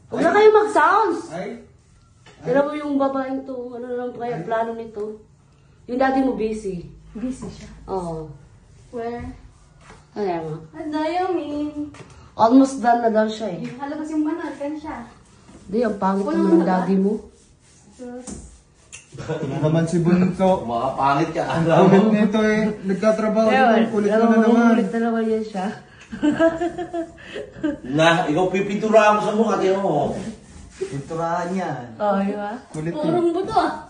Huwag na kayo mag-sounds. Ay? Tira mo yung babaeng to. Ano lang kaya plano nito? Yung daddy mo busy. Busy siya. Oo. Where? Ano mo? Ano yung mean? Almost done na daw siya eh. Halabas yung banal, kan siya. Hindi, ang pangit naman ng daddy mo. Ito na naman si Bunso. Mga pangit ka. Ang kulit nito eh. Nagkatrabaho din. Kulit mo na naman. Kulit na naman yan siya. Na, ikaw pipinturahan mo sa mukha, tiyo mo. Pinturahan yan. Oo, yun ah. Kulit mo. Purong buto ah.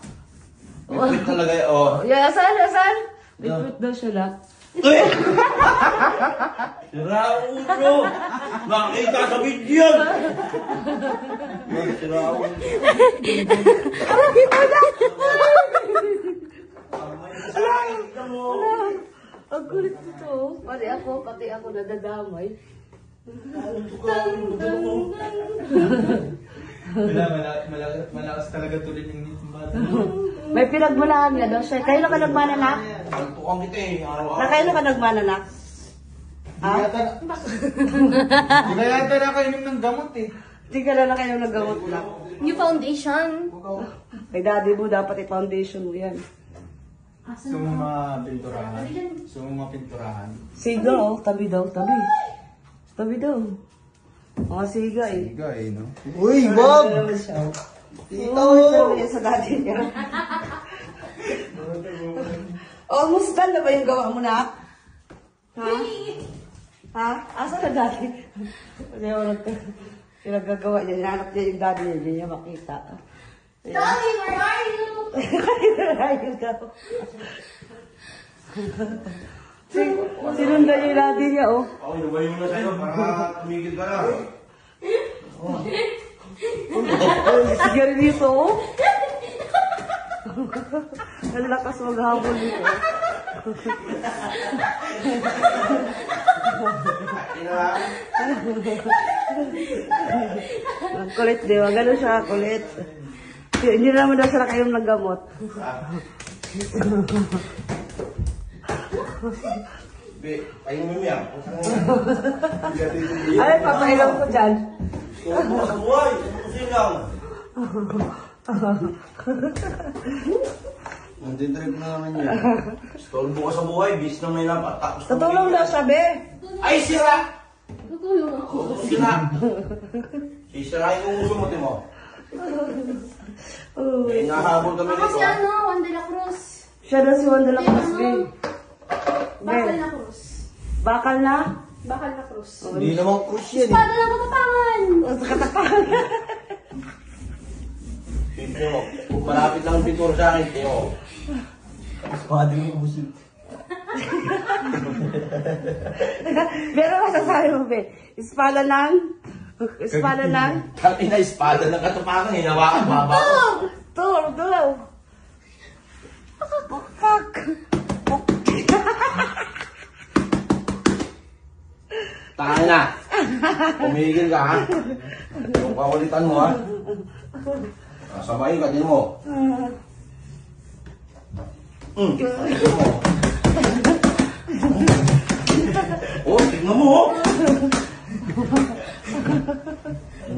Pipit talaga eh, oh. Yeah, asan? Bit daw siya lang. Eh! Sira ulo! Nakita sa video! Sira ulo. Ang kulit nito. Pati ako nadadamay. Malakas talaga tuloy yung bata. May pinagmulaan nga daw siya. Kailan ka nagmananak? Nagtukang kita eh, araw-araw. Na kailan ka nagmananak? Hindi ka yata nakainom ng gamot eh. Hindi ka na kayo naggamot na. New foundation. Kay daddy mo, dapat i-foundation mo yan. Gusto mo mapinturahan? Gusto mo mapinturahan? Siga oh, tabi daw. Tabi daw. Mga siga eh. Siga eh, no? Uy, wag! Ano naman siya? Tito! Oo, yan sa daddy niya. Almost done na ba yung gawa mo na? Ha? Ha? Asa na daddy? Kasi yung nagagawa niya, hinahanap niya yung daddy niya, hindi niya makita. Daddy, where are you? Ayun daw. Sinundan yung daddy niya, oh. Ako, inubayin mo na sa'yo para tumigil ka na. Sigari dito, oh. Ang lakas maghabol dito. Ang kulit, di ba? Ganun siya, kulit. Hindi naman daw siya nakainom ng gamot. Be, ayun mo yan. Ay, papailaw ko dyan. Gusto mo sa buhay. Gusto lang. Nanditrip na naman yun. Stolbo ka sa buhay. Bis na may lapat. Tapos Tutulong daw siya, be. Ay, sira! Tutulong ako. Sira! Sisirain yung uso mo, Timo. Eh, nahabol kami Ako si dito. Juan de la Cruz. Siya daw si Juan de la Cruz, be. Bakal na Cruz. Bakal na? Bakal na Cruz. Hindi naman cruise yan. Espada ng katapangan. Timo, kung malapit lang ang pintura sa akin, Timo. Espada yung uso. Pero masasabi mo, be. Espada ng... Kami na espada ng katapangan, hinawakan baba ko. Tur. Fuck. Tahan na. Pumigil ka, ha? Yung kakulitan mo, ha? Samayin ka din mo. Tignan mo. Oh, tignan mo, oh.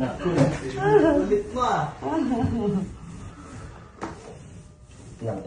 Kulit mo ah. Nak.